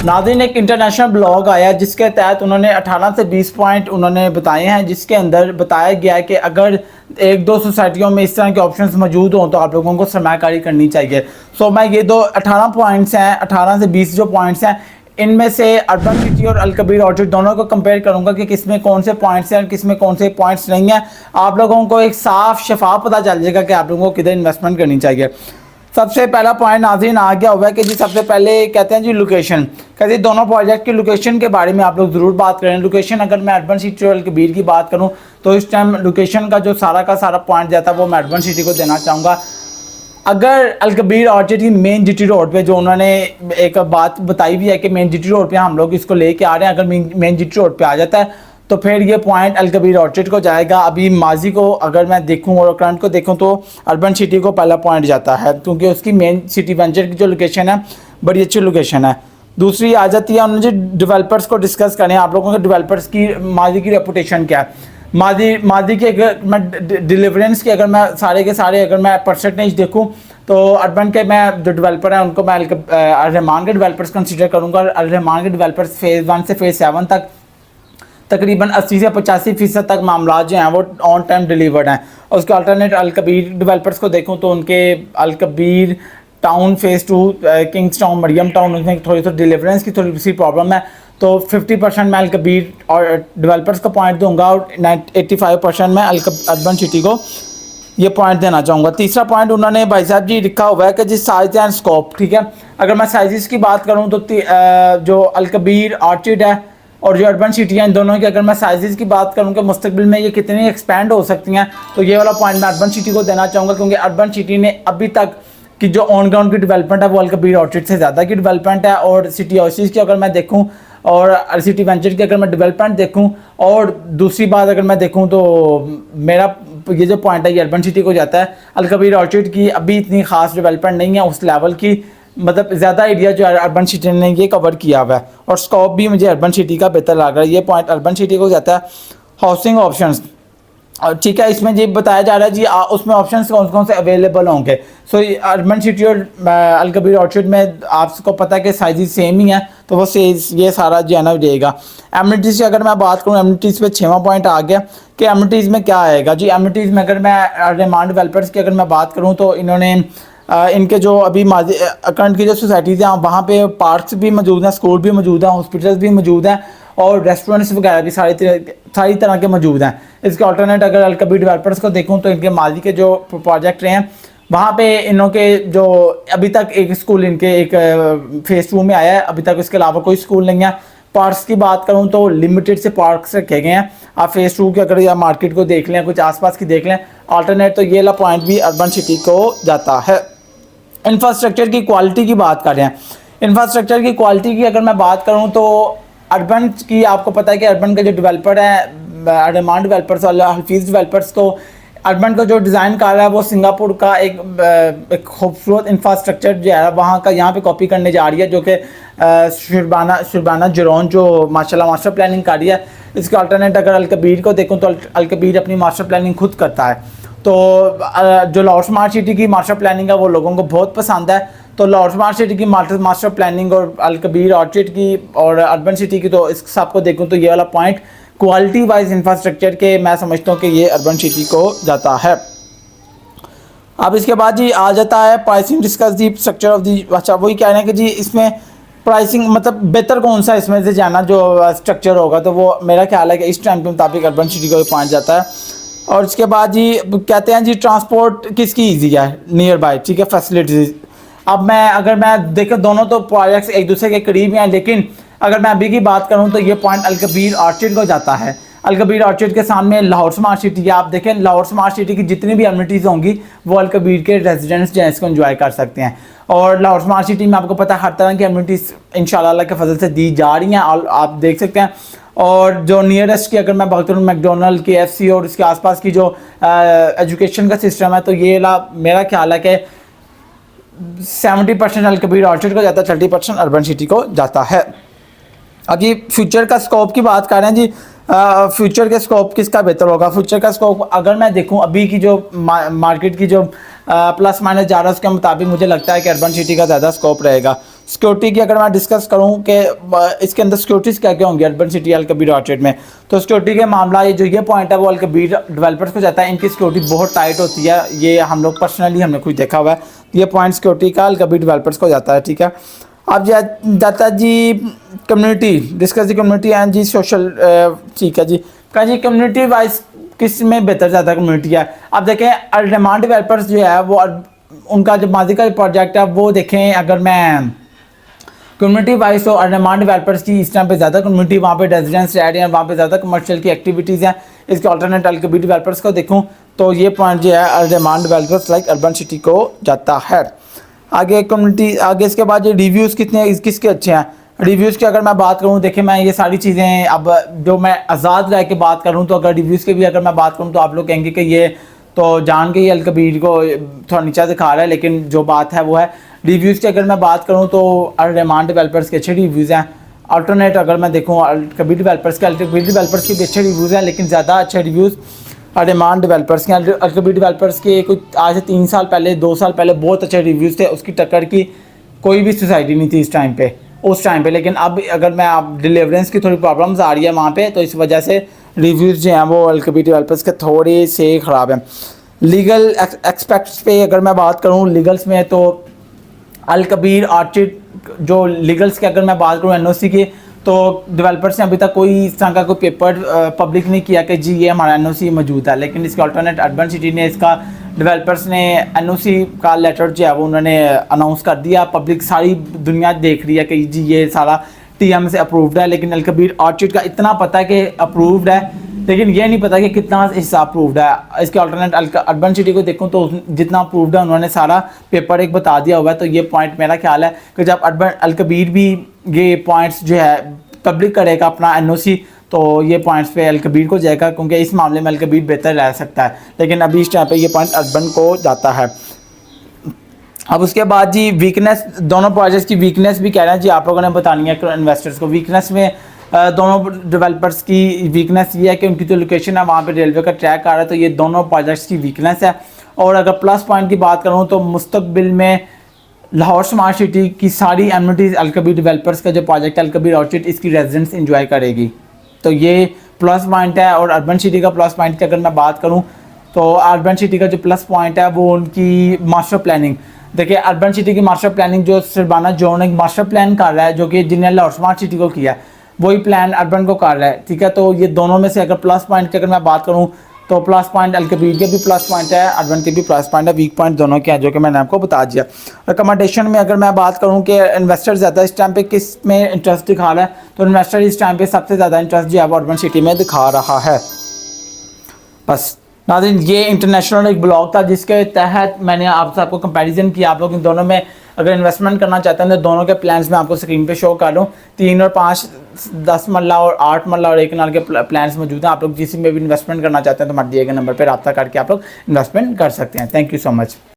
नाज़रीन, एक international blog आया जिसके तहत उन्होंने 18 से 20 पॉइंट उन्होंने बताए हैं, जिसके अंदर बताया गया है कि अगर एक दो सोसाइटियों में इस तरह के ऑप्शंस मौजूद हों तो आप लोगों को सरमायाकारी करनी चाहिए। सो मैं ये दो 18 पॉइंट्स हैं, 18 से 20 जो पॉइंट्स हैं, इनमें से अर्बन सिटी और अल कबीर ऑर्चिड दोनों को कंपेयर करूंगा कि किसमें कौन से पॉइंट्स हैं और किसमें कौन से पॉइंट्स नहीं हैं। आप लोगों को एक साफ शफाफ पता चल जाएगा कि आप लोगों को किधर इन्वेस्टमेंट करनी चाहिए। सबसे पहला पॉइंट नाज़रीन आ गया हुआ है कि जी सबसे पहले कहते हैं जी लोकेशन। कहते हैं दोनों प्रोजेक्ट की लोकेशन के बारे में आप लोग ज़रूर बात करें। लोकेशन अगर मैं अर्बन सिटी और अल कबीर की बात करूं तो इस टाइम लोकेशन का जो सारा का सारा पॉइंट जाता है वो मैं अर्बन सिटी को देना चाहूँगा। अगर अल कबीर ऑर्चिड की मेन जीटी रोड पे जो उन्होंने एक बात बताई हुई है कि मेन जीटी रोड पे हम लोग इसको लेके आ रहे हैं, अगर मेन जीटी रोड पे आ जाता है तो फिर ये पॉइंट अल कबीर ऑर्चिड को जाएगा। अभी माजी को अगर मैं देखूं और करंट को देखूं तो अर्बन सिटी को पहला पॉइंट जाता है, क्योंकि उसकी मेन सिटी वेंचर की जो लोकेशन है बड़ी अच्छी लोकेशन है। दूसरी आ जाती है उन्होंने जो डेवलपर्स को डिस्कस करें, आप लोगों के डेवलपर्स की माजी की रेपुटेशन क्या है। मादी की अगर मैं डिलीवरेंस की अगर मैं सारे के सारे अगर मैं परसेंटेज देखूं तो अर्बन के मैं जो डेवलपर हैं उनको मैं रहमान के डेवलपर्स कंसीडर करूंगा। रहमान के डेवलपर्स फेज़ 1 से फेज़ 7 तक तकरीबन 80 से 85% तक मामला जो हैं वो ऑन टाइम डिलीवर्ड हैं। और उसके अल्टरनेट अल कबीर डेवलपर्स को देखूं तो उनके Al Kabir Town Phase 2 Kings Town Maryam Town उसमें थोड़ी सी डिलीवरेंस की थोड़ी सी प्रॉब्लम है, तो 50% मैं अल कबीर और डेवलपर्स को पॉइंट दूंगा और 85% मैं अर्बन सिटी को ये पॉइंट देना चाहूँगा। तीसरा पॉइंट उन्होंने भाई साहब जी लिखा हुआ है कि जिस साइज एंड स्कोप, ठीक है। अगर मैं साइज़ की बात करूँ तो जो अल कबीर ऑर्चिड है और जो अर्बन सिटी है इन दोनों की अगर मैं साइज़ की बात करूँ कि मुस्तकबिल में ये कितनी एक्सपेंड हो सकती हैं तो ये वाला पॉइंट मैं अर्बन सिटी को देना चाहूँगा, क्योंकि अर्बन सिटी ने अभी तक कि जो ऑन ग्राउंड की डेवलपमेंट है वो अल कबीर ऑर्चिड से ज़्यादा की डेवलपमेंट है। और सिटी ओसिस की अगर मैं देखूँ और सिटी वेंचर की अगर मैं डेवलपमेंट देखूं और दूसरी बात अगर मैं देखूं तो मेरा ये जो पॉइंट है ये अर्बन सिटी को जाता है। अल कबीर ऑर्चिड की अभी इतनी खास डेवलपमेंट नहीं है उस लेवल की, मतलब ज़्यादा एरिया जो अर्बन सिटी ने ये कवर किया हुआ है और स्कोप भी मुझे अर्बन सिटी का बेहतर लग रहा है। ये पॉइंट अर्बन सिटी को जाता है। हाउसिंग ऑप्शंस, ठीक है, इसमें ये बताया जा रहा है जी उसमें ऑप्शंस कौन कौन से अवेलेबल होंगे। सो अर्बन सिटी और अल कबीर ऑर्चिड में आपको पता है कि साइज सेम ही है, तो वो ये सारा जो है ना देगा। एमिनिटीज़ की अगर मैं बात करूँ, एमिनिटीज़ पे 6वां पॉइंट आ गया कि एमिनिटीज़ में क्या आएगा जी। एमिनिटीज़ में अगर मैं रहमान डेवलपर्स की अगर मैं बात करूँ तो इन्होंने इनके जो अभी करंट की जो सोसाइटीज़ हैं वहाँ पे पार्क्स भी मौजूद हैं, स्कूल भी मौजूद हैं, हॉस्पिटल्स भी मौजूद हैं और रेस्टोरेंट्स वगैरह भी सारी तरह के मौजूद हैं। इसके अल्टरनेट अगर अल कबीर डेवलपर्स को देखूँ तो इनके माजी के जो प्रोजेक्ट रहे हैं वहाँ पे इन्हों के जो अभी तक एक स्कूल इनके एक फेज़ 2 में आया है, अभी तक इसके अलावा कोई स्कूल नहीं है। पार्क्स की बात करूँ तो लिमिटेड से पार्क्स रखे गए हैं। आप फेज़ 2 के अगर या मार्केट को देख लें, कुछ आसपास की देख लें अल्टरनेट, तो ये वाला पॉइंट भी अर्बन सिटी को जाता है। इंफ्रास्ट्रक्चर की क्वालिटी की बात कर रहे हैं। इंफ्रास्ट्रक्चर की क्वालिटी की अगर मैं बात करूँ तो अर्बन की आपको पता है कि अर्बन के जो डेवलपर है रहमान डेवलपर्स और हफीज़ डेवलपर्स को अर्बन का जो डिज़ाइन कर रहा है वो सिंगापुर का एक खूबसूरत इंफ्रास्ट्रक्चर जो है वहाँ का यहाँ पे कॉपी करने जा रही है, जो कि शुरबाना जरौन जो माशाल्लाह मास्टर प्लानिंग कर रही है। इसके अल्टरनेट अगर अल कबीर को देखूँ तो अल कबीर अपनी मास्टर प्लानिंग खुद करता है, तो जो लाहौर स्मार्ट सिटी की मास्टर प्लानिंग है वो लोगों को बहुत पसंद है। तो लाहौर स्मार्ट सिटी की मास्टर प्लानिंग और अल कबीर ऑर्चिड की और अर्बन सिटी की, तो इस सब को देखूँ तो ये वाला पॉइंट क्वालिटी वाइज इंफ्रास्ट्रक्चर के मैं समझता हूँ कि ये अर्बन सिटी को जाता है। अब इसके बाद जी आ जाता है pricing discuss the structure of the. अच्छा, वही कह रहे हैं कि जी इसमें प्राइसिंग मतलब बेहतर कौन सा इसमें से जाना जो स्ट्रक्चर होगा, तो वो मेरा ख्याल है कि इस टाइम के मुताबिक अर्बन सिटी को पॉइंट जाता है। और इसके बाद जी कहते हैं जी ट्रांसपोर्ट किसकी ईजी है नियर बाय, ठीक है, फैसिलिटीज़। अब अगर मैं देखूँ दोनों तो प्रोजेक्ट्स एक दूसरे के करीब हैं, लेकिन अगर मैं अभी की बात करूं तो ये पॉइंट अल कबीर ऑर्चिड को जाता है। अल कबीर ऑर्चिड के सामने लाहौर स्मार्ट सिटी है। आप देखें लाहौर स्मार्ट सिटी की जितनी भी एमिनिटीज़ होंगी वो अल कबीर के रेजिडेंट्स जो हैं इसको एंजॉय कर सकते हैं। और लाहौर स्मार्ट सिटी में आपको पता है हर तरह की एमिनिटीज़ इंशाल्लाह अल्लाह के फजल से दी जा रही हैं, आप देख सकते हैं। और जो नियरेस्ट की अगर मैं बात करूँ मैकडोनल्ड, KFC और उसके आसपास की जो एजुकेशन का सिस्टम है, तो ये मेरा ख्याल है कि 70% अल कबीर ऑर्चिड को जाता है, 30% अर्बन सिटी को जाता है। अब ये फ्यूचर का स्कोप की बात कर रहे हैं जी। फ्यूचर के स्कोप किसका बेहतर होगा? फ्यूचर का स्कोप अगर मैं देखूं अभी की जो मार्केट की जो प्लस माइनस जा रहा है, उसके मुताबिक मुझे लगता है कि अर्बन सिटी का ज़्यादा स्कोप रहेगा। सिक्योरिटी की अगर मैं डिस्कस करूं कि इसके अंदर सिक्योरिटीज़ क्या क्या होंगी अर्बन सिटी अल कबीर ऑर्चिड में, तो सिक्योरिटी के मामला ये पॉइंट है वो अल कबीर डेवलपर्स को जाता है, इनकी सिक्योरिटी बहुत टाइट होती है, ये हम लोग पर्सनली हमने खुद देखा हुआ है, ये पॉइंट सिक्योरिटी का अल कबीर डेवलपर्स को जाता है। ठीक है, अब जाता है जी community, discuss the community and जी सोशल। ठीक है जी, कहा जी कम्युनिटी वाइज किस में बेहतर ज़्यादा कम्युनिटी है। अब देखें डिमांड डेवलपर्स जो है वो उनका जो माजी का प्रोजेक्ट है वो देखें, अगर मैं कम्युनिटी वाइज तो डिमांड डेवलपर्स की इस टाइम पे ज़्यादा कम्युनिटी, वहाँ पे रेजिडेंस रह रहे हैं, वहाँ पे ज़्यादा कमर्शियल की एक्टिविटीज़ हैं। इसके अल्टरनेट अल कबीर डेवलपर्स को देखूँ तो ये पॉइंट जो है demand developers like urban city को जाता है। आगे कम्युनिटी, आगे इसके बाद ये रिव्यूज़ कितने किसके अच्छे हैं। रिव्यूज़ की अगर मैं बात करूँ, देखिए मैं ये सारी चीज़ें अब जो मैं आज़ाद रह के बात करूँ तो अगर रिव्यूज़ की भी अगर मैं बात करूँ तो आप लोग कहेंगे कि ये तो जान के ही अल कबीर को थोड़ा नीचा दिखा रहा है, लेकिन जो बात है वो है रिव्यूज़ की अगर मैं बात करूँ तो अल रहमान डेवलपर्स के अच्छे रिव्यूज़ हैं। अल्टरनेट अगर मैं देखूँ अल कबीर डेवलपर्स के, अल कबीर डेवलपर्स के भी अच्छे रिव्यूज़ हैं, लेकिन ज़्यादा अच्छे रिव्यूज़ रहमान डेवलपर्स के। अल कबीर डेवलपर्स के कुछ आज से 3 साल पहले 2 साल पहले बहुत अच्छे रिव्यूज़ थे, उसकी टक्कर की कोई भी सोसाइटी नहीं थी उस टाइम पे। लेकिन अब अगर मैं अब डिलीवरेंस की थोड़ी प्रॉब्लम्स आ रही है वहाँ पे, तो इस वजह से रिव्यूज़ जो हैं वो अल कबीर डेवलपर्स के थोड़े से ख़राब हैं। लीगल एक्सपेक्ट्स पे अगर मैं बात करूँ, लीगल्स में तो अल कबीर ऑर्चिड जो लीगल्स की अगर मैं बात करूँ एनओसी की, तो डेवलपर्स ने अभी तक कोई इस तरह का कोई पेपर पब्लिक नहीं किया कि जी ये हमारा एनओसी मौजूद है। लेकिन इसके अल्टरनेट अर्बन सिटी ने इसका डेवलपर्स ने एनओसी का लेटर जो है वो उन्होंने अनाउंस कर दिया, पब्लिक सारी दुनिया देख रही है कि जी ये सारा टीएम से अप्रूव्ड है। लेकिन अल कबीर ऑर्चिड का इतना पता है कि अप्रूव्ड है, लेकिन ये नहीं पता कि कितना हिस्सा अप्रूव्ड है। इसके अल्टरनेट अर्बन सिटी को देखूं तो जितना अप्रूव्ड है उन्होंने सारा पेपर एक बता दिया हुआ है। तो ये पॉइंट मेरा ख्याल है कि जब अर्बन अल कबीर भी ये पॉइंट्स जो है पब्लिक करेगा अपना एनओसी, तो ये पॉइंट्स पे अल कबीर को जाएगा, क्योंकि इस मामले में अल कबीर बेहतर रह सकता है। लेकिन अभी इस टाइम पे ये पॉइंट अर्बन को जाता है। अब उसके बाद जी वीकनेस, दोनों प्रोजेक्ट्स की वीकनेस भी कह रहे हैं जी आप लोगों ने बतानी है इन्वेस्टर्स को। वीकनेस में दोनों डेवलपर्स की वीकनेस ये है कि उनकी जो लोकेशन है वहाँ पे रेलवे का ट्रैक आ रहा है, तो ये दोनों प्रोजेक्ट्स की वीकनेस है। और अगर प्लस पॉइंट की बात करूँ तो मुस्तकबिल में लाहौर स्मार्ट सिटी की सारी एमिनिटीज़ अल कबीर डेवलपर्स का जो प्रोजेक्ट है अल कबीर ऑर्चिड, इसकी रेजिडेंट्स इंजॉय करेगी, तो ये प्लस पॉइंट है। और अर्बन सिटी का प्लस पॉइंट की अगर मैं बात करूँ तो अर्बन सिटी का जो प्लस पॉइंट है वो उनकी मास्टर प्लानिंग। देखिए अर्बन सिटी की मास्टर प्लानिंग जो सरबाना जोन एक मास्टर प्लान कर रहा है, जो कि जिन्हें लाहौर स्मार्ट सिटी को किया है, वही प्लान अर्बन को कर रहा है। ठीक है, तो ये दोनों में से अगर प्लस पॉइंट की अगर मैं बात करूँ तो प्लस पॉइंट अल कबीर के भी प्लस पॉइंट है, अर्बन के भी प्लस पॉइंट है, वीक पॉइंट दोनों के हैं जो कि मैंने आपको बता दिया। रिकमेंडेशन में अगर मैं बात करूं कि इन्वेस्टर ज़्यादा इस टाइम पे किस में इंटरेस्ट दिखा रहा है, तो इन्वेस्टर इस टाइम पे सबसे ज़्यादा इंटरेस्ट जो है वो अर्बन सिटी में दिखा रहा है। बस नाज़रीन, ये इंटरनेशनल एक ब्लॉग था जिसके तहत मैंने आपको कंपैरिजन किया। आप लोग इन दोनों में अगर इन्वेस्टमेंट करना चाहते हैं तो दोनों के प्लान्स मैं आपको स्क्रीन पे शो कर दूँ। 3 और 5, 10 मरला और 8 मरला और 1 कनाल के प्लान्स मौजूद हैं। आप लोग जिस में भी इन्वेस्टमेंट करना चाहते हैं तो हमारे दिए गए नंबर पर रब्ता करके आप लोग इन्वेस्टमेंट कर सकते हैं। Thank you so much.